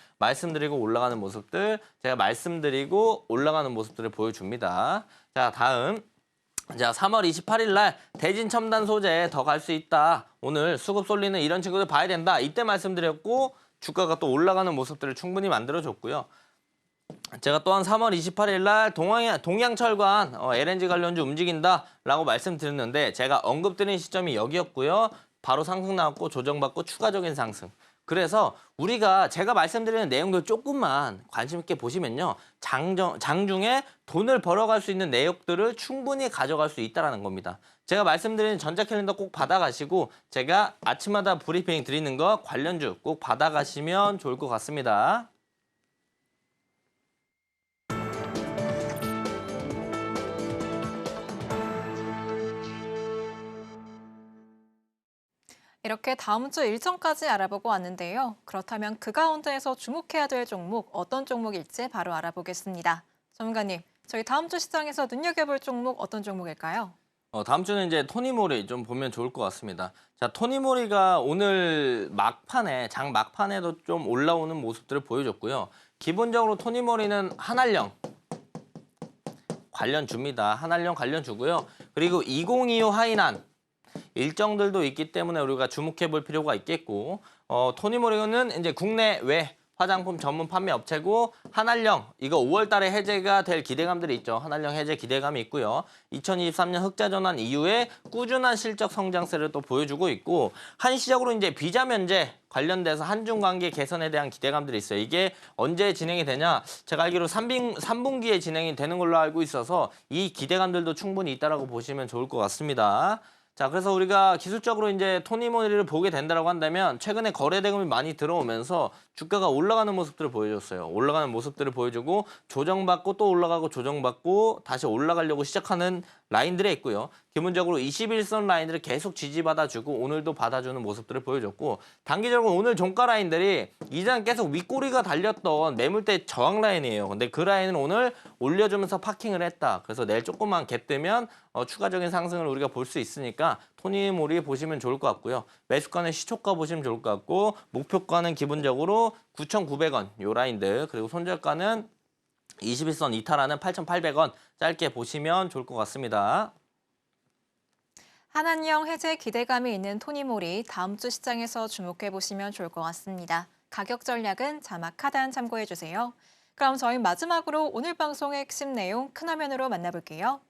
제가 말씀드리고 올라가는 모습들을 보여줍니다. 자, 다음. 자, 3월 28일 날 대진 첨단 소재 더 갈 수 있다. 오늘 수급 쏠리는 이런 친구들 봐야 된다. 이때 말씀드렸고 주가가 또 올라가는 모습들을 충분히 만들어줬고요. 제가 또한 3월 28일 날 동양철관 LNG 관련주 움직인다라고 말씀드렸는데 제가 언급드린 시점이 여기였고요. 바로 상승 나왔고 조정받고 추가적인 상승. 그래서 제가 말씀드리는 내용들 조금만 관심 있게 보시면요. 장중에 돈을 벌어갈 수 있는 내역들을 충분히 가져갈 수 있다는 겁니다. 제가 말씀드리는 전자캘린더 꼭 받아가시고 제가 아침마다 브리핑 드리는 거 관련주 꼭 받아가시면 좋을 것 같습니다. 이렇게 다음 주 일정까지 알아보고 왔는데요. 그렇다면 그 가운데에서 주목해야 될 종목, 어떤 종목일지 바로 알아보겠습니다. 전문가님, 저희 다음 주 시장에서 눈여겨볼 종목 어떤 종목일까요? 다음 주는 이제 토니모리 좀 보면 좋을 것 같습니다. 자, 토니모리가 오늘 장 막판에도 좀 올라오는 모습들을 보여줬고요. 기본적으로 토니모리는 한알령 관련주입니다. 한알령 관련주고요. 그리고 2025 하이난 일정들도 있기 때문에 우리가 주목해 볼 필요가 있겠고 토니모리는 이제 국내외 화장품 전문 판매 업체고 한알령 이거 5월 달에 해제가 될 기대감들이 있죠. 한알령 해제 기대감이 있고요. 2023년 흑자 전환 이후에 꾸준한 실적 성장세를 또 보여주고 있고 한시적으로 이제 비자 면제 관련돼서 한중 관계 개선에 대한 기대감들이 있어요. 이게 언제 진행이 되냐? 제가 알기로 3분기에 진행이 되는 걸로 알고 있어서 이 기대감들도 충분히 있다라고 보시면 좋을 것 같습니다. 자, 그래서 우리가 기술적으로 이제 토니모니를 보게 된다라고 한다면 최근에 거래 대금이 많이 들어오면서 주가가 올라가는 모습들을 보여줬어요. 올라가는 모습들을 보여주고 조정받고 또 올라가고 조정받고 다시 올라가려고 시작하는 라인들에 있고요. 기본적으로 21선 라인들을 계속 지지받아주고 오늘도 받아주는 모습들을 보여줬고 단기적으로 오늘 종가 라인들이 이전 계속 윗꼬리가 달렸던 매물대 저항 라인이에요. 근데 그 라인을 오늘 올려주면서 파킹을 했다. 그래서 내일 조금만 갭 되면 추가적인 상승을 우리가 볼 수 있으니까 토니모리 보시면 좋을 것 같고요. 매수가는 시초가 보시면 좋을 것 같고 목표가는 기본적으로 9,900원 요 라인들 그리고 손절가는 21선 이탈하는 8,800원 짧게 보시면 좋을 것 같습니다. 한안령 해제 기대감이 있는 토니모리 다음 주 시장에서 주목해 보시면 좋을 것 같습니다. 가격 전략은 자막 하단 참고해 주세요. 그럼 저희 마지막으로 오늘 방송의 핵심 내용 큰 화면으로 만나볼게요.